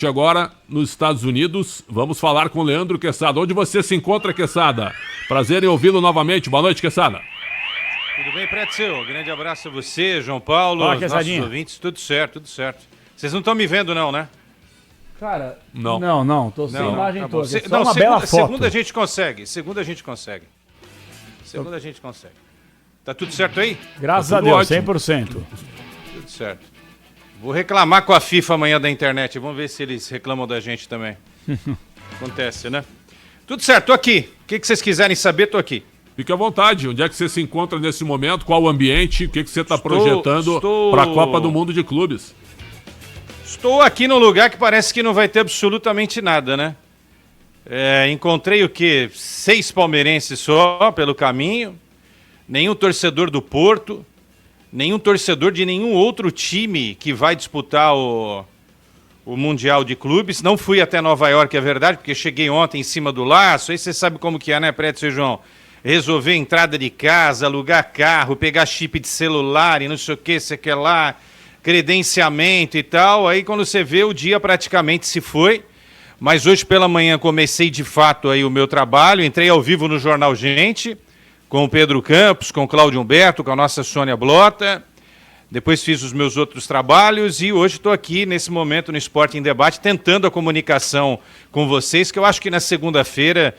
Agora nos Estados Unidos, vamos falar com o Leandro Quesada. Onde você se encontra, Quesada? Prazer em ouvi-lo novamente. Boa noite, Quesada. Tudo bem, Pretzel? Grande abraço a você, João Paulo, Olá, aos nossos ouvintes. Tudo certo, tudo certo. Vocês não estão me vendo não, né? Cara, não. Tô sem imagem toda. Não, uma bela foto. Segunda a gente consegue. Tá tudo certo aí? Graças a Deus, 100%. Tudo certo. Vou reclamar com a FIFA amanhã da internet. Vamos ver se eles reclamam da gente também. Acontece, né? Tudo certo, tô aqui. O que vocês quiserem saber, tô aqui. Fique à vontade. Onde é que você se encontra nesse momento? Qual o ambiente? O que você está projetando para a Copa do Mundo de Clubes? Estou aqui num lugar que parece que não vai ter absolutamente nada, né? Encontrei o quê? 6 palmeirenses só pelo caminho. Nenhum torcedor do Porto. Nenhum torcedor de nenhum outro time que vai disputar o Mundial de Clubes. Não fui até Nova York, é verdade, porque cheguei ontem em cima do laço. Aí você sabe como que é, né, Preto e João? Resolver entrada de casa, alugar carro, pegar chip de celular e não sei o que, sei que lá, credenciamento e tal. Aí quando você vê, o dia praticamente se foi. Mas hoje pela manhã comecei de fato aí o meu trabalho. Entrei ao vivo no Jornal Gente, com o Pedro Campos, com o Cláudio Humberto, com a nossa Sônia Blota. Depois fiz os meus outros trabalhos e hoje estou aqui, nesse momento, no Esporte em Debate, tentando a comunicação com vocês, que eu acho que na segunda-feira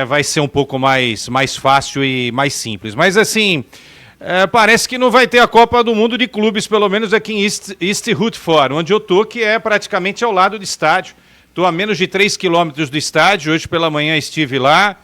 vai ser um pouco mais fácil e mais simples. Mas, assim, parece que não vai ter a Copa do Mundo de Clubes, pelo menos aqui em East Rutherford, onde eu estou, que é praticamente ao lado do estádio. Estou a menos de 3 quilômetros do estádio, hoje pela manhã estive lá.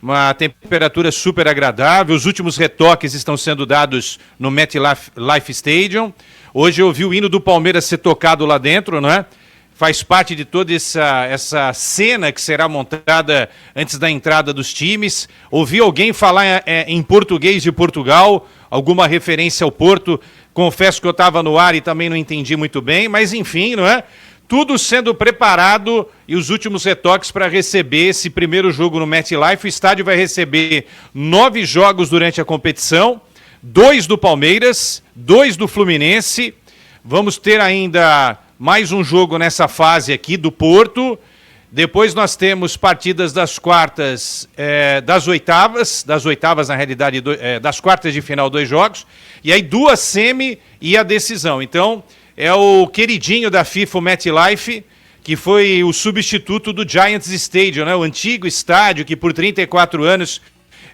Uma temperatura super agradável, os últimos retoques estão sendo dados no MetLife Stadium. Hoje eu vi o hino do Palmeiras ser tocado lá dentro, não é? Faz parte de toda essa cena que será montada antes da entrada dos times. Ouvi alguém falar em português de Portugal, alguma referência ao Porto. Confesso que eu estava no ar e também não entendi muito bem, mas enfim, não é? Tudo sendo preparado e os últimos retoques para receber esse primeiro jogo no MetLife. O estádio vai receber 9 jogos durante a competição, 2 do Palmeiras, 2 do Fluminense. Vamos ter ainda mais um jogo nessa fase aqui do Porto. Depois nós temos partidas das quartas, das oitavas na realidade, das quartas de final, 2 jogos. E aí 2 semi e a decisão. Então, é o queridinho da FIFA, o MetLife, que foi o substituto do Giants Stadium, né? O antigo estádio que por 34 anos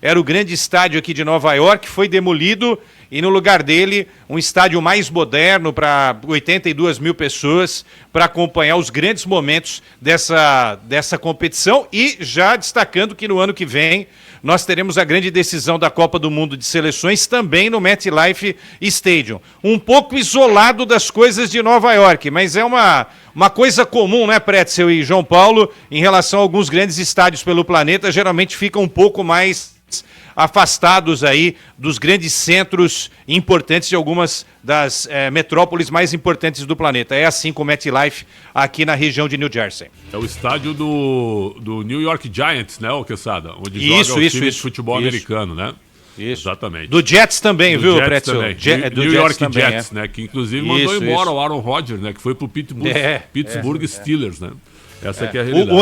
era o grande estádio aqui de Nova York, foi demolido e no lugar dele um estádio mais moderno para 82 mil pessoas para acompanhar os grandes momentos dessa competição e já destacando que no ano que vem nós teremos a grande decisão da Copa do Mundo de Seleções também no MetLife Stadium. Um pouco isolado das coisas de Nova York, mas é uma coisa comum, né, Pretzel e João Paulo, em relação a alguns grandes estádios pelo planeta, geralmente ficam um pouco mais afastados aí dos grandes centros importantes de algumas das metrópoles mais importantes do planeta. É assim com o MetLife aqui na região de New Jersey. É o estádio do New York Giants, né, ô Quesada? Onde joga o time de futebol americano, né? Isso. Exatamente. Do Jets também, do viu, Jets Pretzel? também. Do New Jets York também, Jets, né? Que inclusive mandou embora o Aaron Rodgers, né? Que foi pro Pittsburgh Steelers, né? Essa aqui é a realidade.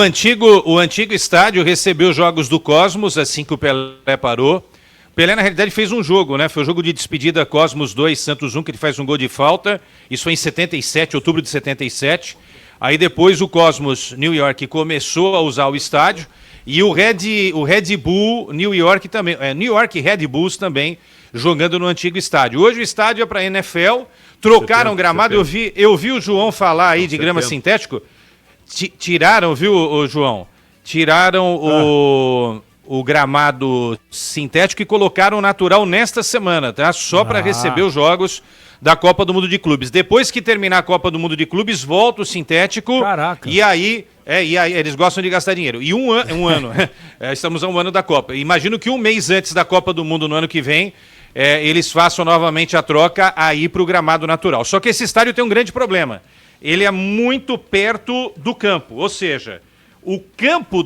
O antigo estádio recebeu jogos do Cosmos assim que o Pelé parou. Pelé, na realidade, fez um jogo, né? Foi o jogo de despedida Cosmos 2, Santos 1, que ele faz um gol de falta. Isso foi em 77, outubro de 77. Aí depois o Cosmos New York começou a usar o estádio. E o Red Bull New York também. New York Red Bulls também jogando no antigo estádio. Hoje o estádio é para NFL. Trocaram gramado. Eu vi o João falar aí de grama sintético. Tiraram, viu, João? Tiraram o gramado sintético e colocaram o natural nesta semana, tá? Só para receber os jogos da Copa do Mundo de Clubes. Depois que terminar a Copa do Mundo de Clubes, volta o sintético. Caraca. E aí eles gostam de gastar dinheiro. E um ano, estamos a um ano da Copa. Imagino que um mês antes da Copa do Mundo no ano que vem, eles façam novamente a troca aí para o gramado natural. Só que esse estádio tem um grande problema. Ele é muito perto do campo, ou seja, o campo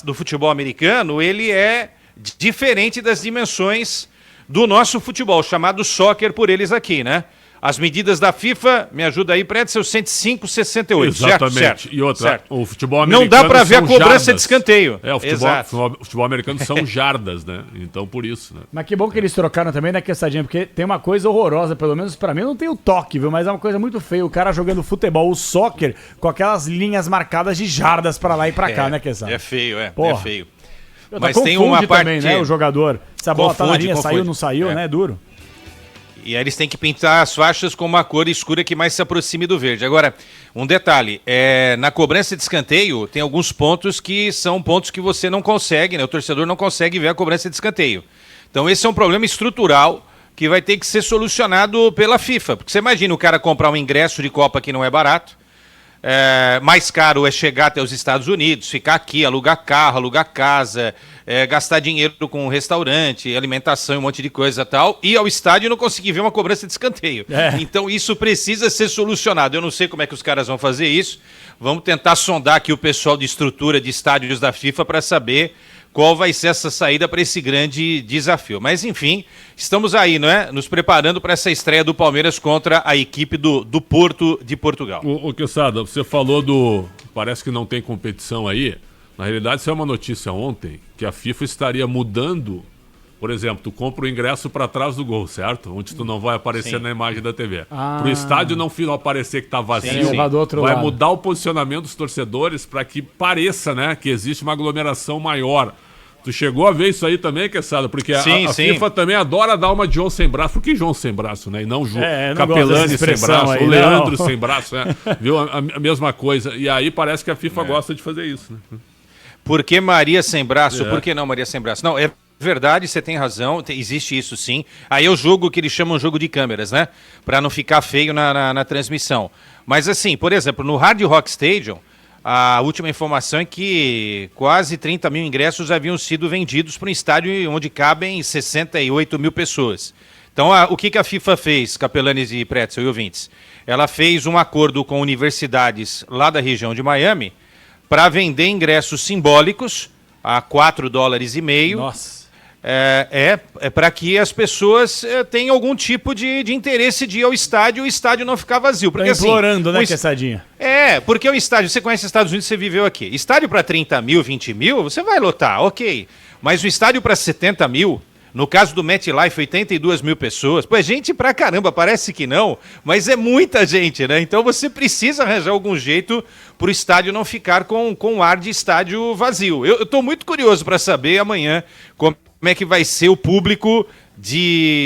do futebol americano, ele é diferente das dimensões do nosso futebol, chamado soccer por eles aqui, né? As medidas da FIFA, me ajuda aí, Pretzel, 105,68. Exatamente. Certo. E outra, certo. o futebol americano não dá para ver a cobrança jardas. de escanteio. O futebol americano são jardas, né? Então por isso, né? Mas que bom que eles trocaram também, né, Quessadinha? Porque tem uma coisa horrorosa, pelo menos pra mim, não tem o toque, viu? Mas é uma coisa muito feia. O cara jogando futebol, o soccer, com aquelas linhas marcadas de jardas pra lá e pra cá, né, Quessadinha? É feio, é feio. Mas tem uma parte também, né, o jogador. Se a bola tá na linha, saiu, não saiu, né? É duro. E aí eles têm que pintar as faixas com uma cor escura que mais se aproxime do verde. Agora, um detalhe, na cobrança de escanteio tem alguns pontos que são pontos que você não consegue, né? O torcedor não consegue ver a cobrança de escanteio. Então esse é um problema estrutural que vai ter que ser solucionado pela FIFA. Porque você imagina o cara comprar um ingresso de Copa que não é barato, mais caro é chegar até os Estados Unidos, ficar aqui, alugar carro, alugar casa, gastar dinheiro com restaurante, alimentação e um monte de coisa e tal, e ao estádio não conseguir ver uma cobrança de escanteio. Então isso precisa ser solucionado. Eu não sei como é que os caras vão fazer isso. Vamos tentar sondar aqui o pessoal de estrutura de estádios da FIFA para saber qual vai ser essa saída para esse grande desafio. Mas, enfim, estamos aí, não é? Nos preparando para essa estreia do Palmeiras contra a equipe do Porto de Portugal. Ô, Quesada, você falou parece que não tem competição aí. Na realidade, isso é uma notícia ontem, que a FIFA estaria mudando. Por exemplo, tu compra o ingresso para trás do gol, certo? Onde tu não vai aparecer na imagem da TV. Pro estádio não aparecer que tá vazio, vai mudar o posicionamento dos torcedores para que pareça, né, que existe uma aglomeração maior. Tu chegou a ver isso aí também, Quesada? Porque a FIFA também adora dar uma de João sem braço. Por que João sem braço, né? E não Capelani sem braço, o Leandro sem braço, né? Viu? A mesma coisa. E aí parece que a FIFA gosta de fazer isso, né? Por que Maria sem braço? Por que não Maria sem braço? Não, é verdade, você tem razão, existe isso sim. Aí é o jogo que eles chamam jogo de câmeras, né? Para não ficar feio na transmissão. Mas assim, por exemplo, no Hard Rock Stadium, a última informação é que quase 30 mil ingressos haviam sido vendidos para um estádio onde cabem 68 mil pessoas. Então, o que a FIFA fez, Capelanes e Pretzel e ouvintes? Ela fez um acordo com universidades lá da região de Miami para vender ingressos simbólicos a $4,50. Nossa. Para que as pessoas tenham algum tipo de interesse de ir ao estádio e o estádio não ficar vazio. Porque, implorando, né, Quessadinha? Porque o estádio, você conhece os Estados Unidos, você viveu aqui. Estádio para 30 mil, 20 mil, você vai lotar, ok. Mas o estádio para 70 mil, no caso do MetLife, 82 mil pessoas, pô, é gente pra caramba, parece que não, mas é muita gente, né? Então você precisa arranjar algum jeito pro estádio não ficar com ar de estádio vazio. Eu tô muito curioso para saber amanhã como é que vai ser o público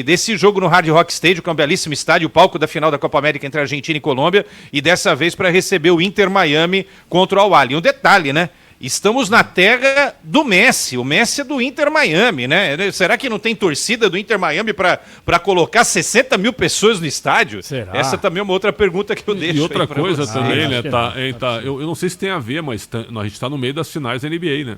desse jogo no Hard Rock Stadium, que é um belíssimo estádio, o palco da final da Copa América entre Argentina e Colômbia, e dessa vez para receber o Inter Miami contra o Al-Ahly. Um detalhe, né? Estamos na terra do Messi, o Messi é do Inter Miami, né? Será que não tem torcida do Inter Miami para colocar 60 mil pessoas no estádio? Será? Essa também é uma outra pergunta que eu deixo. E outra coisa também, né? Eu não sei se tem a ver, mas a gente está no meio das finais da NBA, né?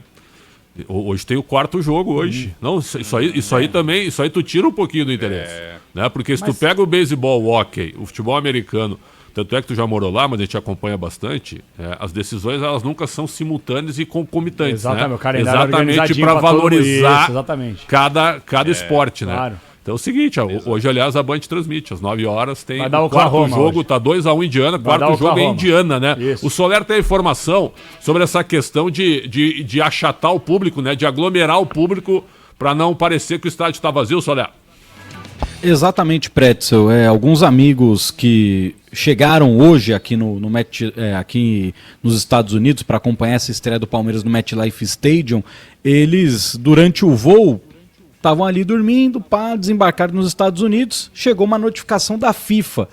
Hoje tem o quarto jogo hoje. Não, isso aí também, isso aí tu tira um pouquinho do interesse. Né? Porque se tu pega o beisebol, o hockey, o futebol americano, tanto é que tu já morou lá, mas a gente acompanha bastante, as decisões elas nunca são simultâneas e concomitantes. Exatamente, né? o calendário exatamente para valorizar isso, exatamente. cada esporte, né? Claro. Então é o seguinte, hoje, aliás, a Band transmite, às 9 horas tem o quarto jogo, tá 2-1 Indiana, quarto jogo é Indiana, né? Isso. O Soler tem informação sobre essa questão de achatar o público, né? De aglomerar o público para não parecer que o estádio está vazio, Soler. Exatamente, Pretzel. Alguns amigos que chegaram hoje aqui aqui nos Estados Unidos para acompanhar essa estreia do Palmeiras no MetLife Stadium, eles, durante o voo, estavam ali dormindo, desembarcaram nos Estados Unidos, chegou uma notificação da FIFA.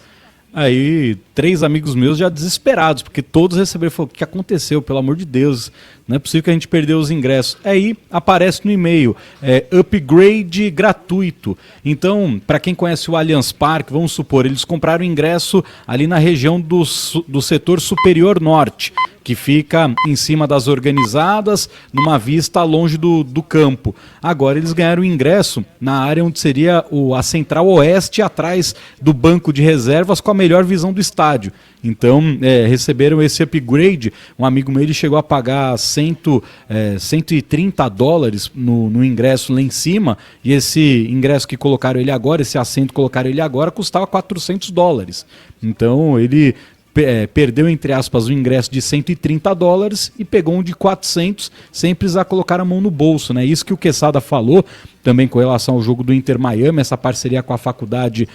Aí, 3 amigos meus já desesperados, porque todos receberam, falaram, o que aconteceu, pelo amor de Deus, não é possível que a gente perdeu os ingressos. Aí, aparece no e-mail, upgrade gratuito. Então, para quem conhece o Allianz Parque, vamos supor, eles compraram o ingresso ali na região do setor superior norte, que fica em cima das organizadas, numa vista longe do campo. Agora eles ganharam o ingresso na área onde seria a central oeste, atrás do banco de reservas, com a melhor visão do estádio. Então, receberam esse upgrade. Um amigo meu, ele chegou a pagar $130 no ingresso lá em cima, e esse ingresso que colocaram ele agora, esse assento que colocaram ele agora, custava $400. Então, ele perdeu, entre aspas, o ingresso de $130 e pegou um de 400 sem precisar colocar a mão no bolso, né? Isso que o Quesada falou também com relação ao jogo do Inter Miami, essa parceria com a faculdade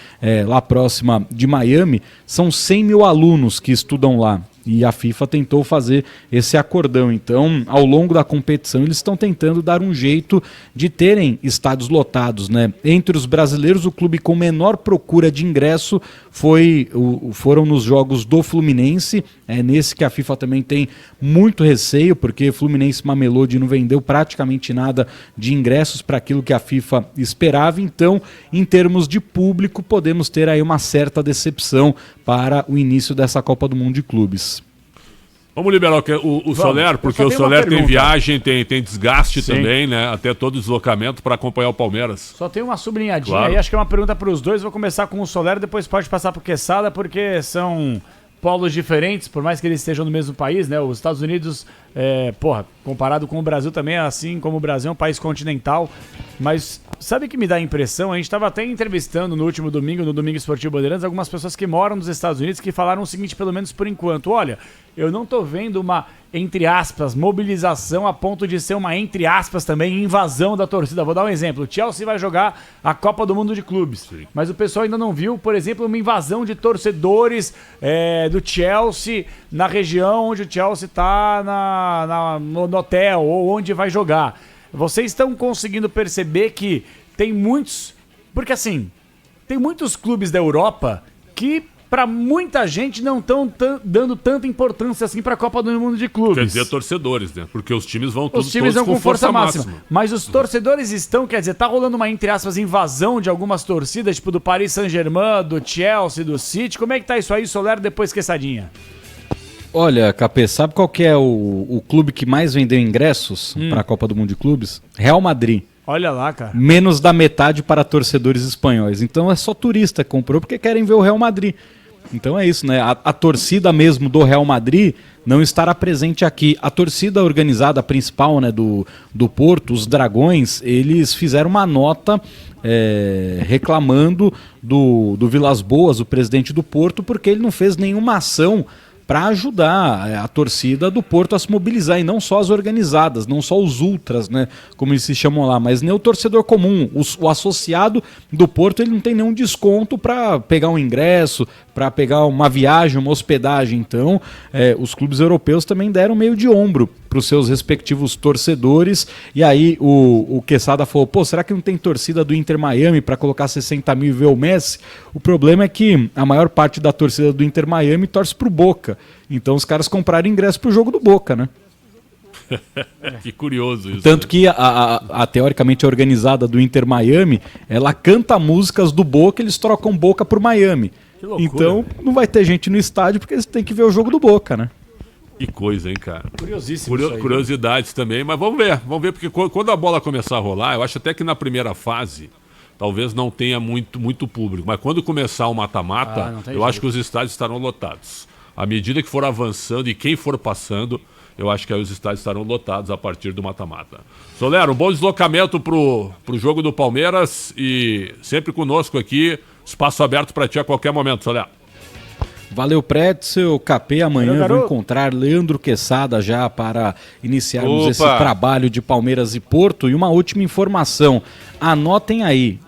lá próxima de Miami. São 100 mil alunos que estudam lá. E a FIFA tentou fazer esse acordão. Então, ao longo da competição, eles estão tentando dar um jeito de terem estádios lotados, né? Entre os brasileiros, o clube com menor procura de ingresso foram nos jogos do Fluminense. É nesse que a FIFA também tem muito receio, porque Fluminense e Mamelodi não vendeu praticamente nada de ingressos para aquilo que a FIFA esperava. Então, em termos de público, podemos ter aí uma certa decepção para o início dessa Copa do Mundo de Clubes. Vamos liberar o Soler, porque o Soler tem viagem, tem desgaste. Sim. Também, né? Até todo deslocamento para acompanhar o Palmeiras. Só tem uma sublinhadinha Claro. aí, acho que é uma pergunta para os dois. Vou começar com o Soler, depois pode passar para o Quesada, porque são polos diferentes, por mais que eles estejam no mesmo país, né? Os Estados Unidos, comparado com o Brasil também, assim como o Brasil é um país continental. Mas sabe o que me dá a impressão? A gente estava até entrevistando no último domingo, no Domingo Esportivo Bandeirantes, algumas pessoas que moram nos Estados Unidos que falaram o seguinte, pelo menos por enquanto: olha, eu não tô vendo uma, entre aspas, mobilização a ponto de ser uma, entre aspas, também invasão da torcida. Vou dar um exemplo: o Chelsea vai jogar a Copa do Mundo de Clubes, mas o pessoal ainda não viu, por exemplo, uma invasão de torcedores do Chelsea na região onde o Chelsea está no hotel ou onde vai jogar. Vocês estão conseguindo perceber que tem muitos... Porque assim, tem muitos clubes da Europa que para muita gente não estão dando tanta importância assim para a Copa do Mundo de Clubes. Quer dizer, torcedores, né? Porque os times vão todos com força máxima. Mas os torcedores estão, quer dizer, tá rolando uma, entre aspas, invasão de algumas torcidas, tipo do Paris Saint-Germain, do Chelsea, do City. Como é que tá isso aí, Soler, depois Quesadinha? Olha, Capê, sabe qual que é o clube que mais vendeu ingressos para a Copa do Mundo de Clubes? Real Madrid. Olha lá, cara. Menos da metade para torcedores espanhóis. Então é só turista que comprou porque querem ver o Real Madrid. Então é isso, né? A torcida mesmo do Real Madrid não estará presente aqui. A torcida organizada principal, né, do Porto, os Dragões, eles fizeram uma nota reclamando do Vilas Boas, o presidente do Porto, porque ele não fez nenhuma ação para ajudar a torcida do Porto a se mobilizar, e não só as organizadas, não só os ultras, né, como eles se chamam lá, mas nem o torcedor comum, o associado do Porto, ele não tem nenhum desconto para pegar um ingresso, para pegar uma viagem, uma hospedagem. Então, os clubes europeus também deram meio de ombro para os seus respectivos torcedores. E aí o Quesada falou, será que não tem torcida do Inter Miami para colocar 60 mil e ver o Messi? O problema é que a maior parte da torcida do Inter Miami torce pro Boca. Então os caras compraram ingresso pro jogo do Boca, né? Que curioso isso. Tanto que a teoricamente organizada do Inter Miami, ela canta músicas do Boca, eles trocam Boca por Miami. Então não vai ter gente no estádio porque eles têm que ver o jogo do Boca, né? Que coisa, hein, cara? Curiosíssimo isso aí, curiosidades também, mas vamos ver, porque quando a bola começar a rolar, eu acho até que na primeira fase talvez não tenha muito público, mas quando começar o mata-mata, eu acho que os estádios estarão lotados. À medida que for avançando e quem for passando, eu acho que aí os estádios estarão lotados a partir do mata-mata. Soler, um bom deslocamento pro jogo do Palmeiras e sempre conosco aqui, espaço aberto para ti a qualquer momento, Soler. Valeu, Pretzel, Capê. Amanhã eu vou encontrar Leandro Quesada já para iniciarmos esse trabalho de Palmeiras e Porto. E uma última informação, anotem aí,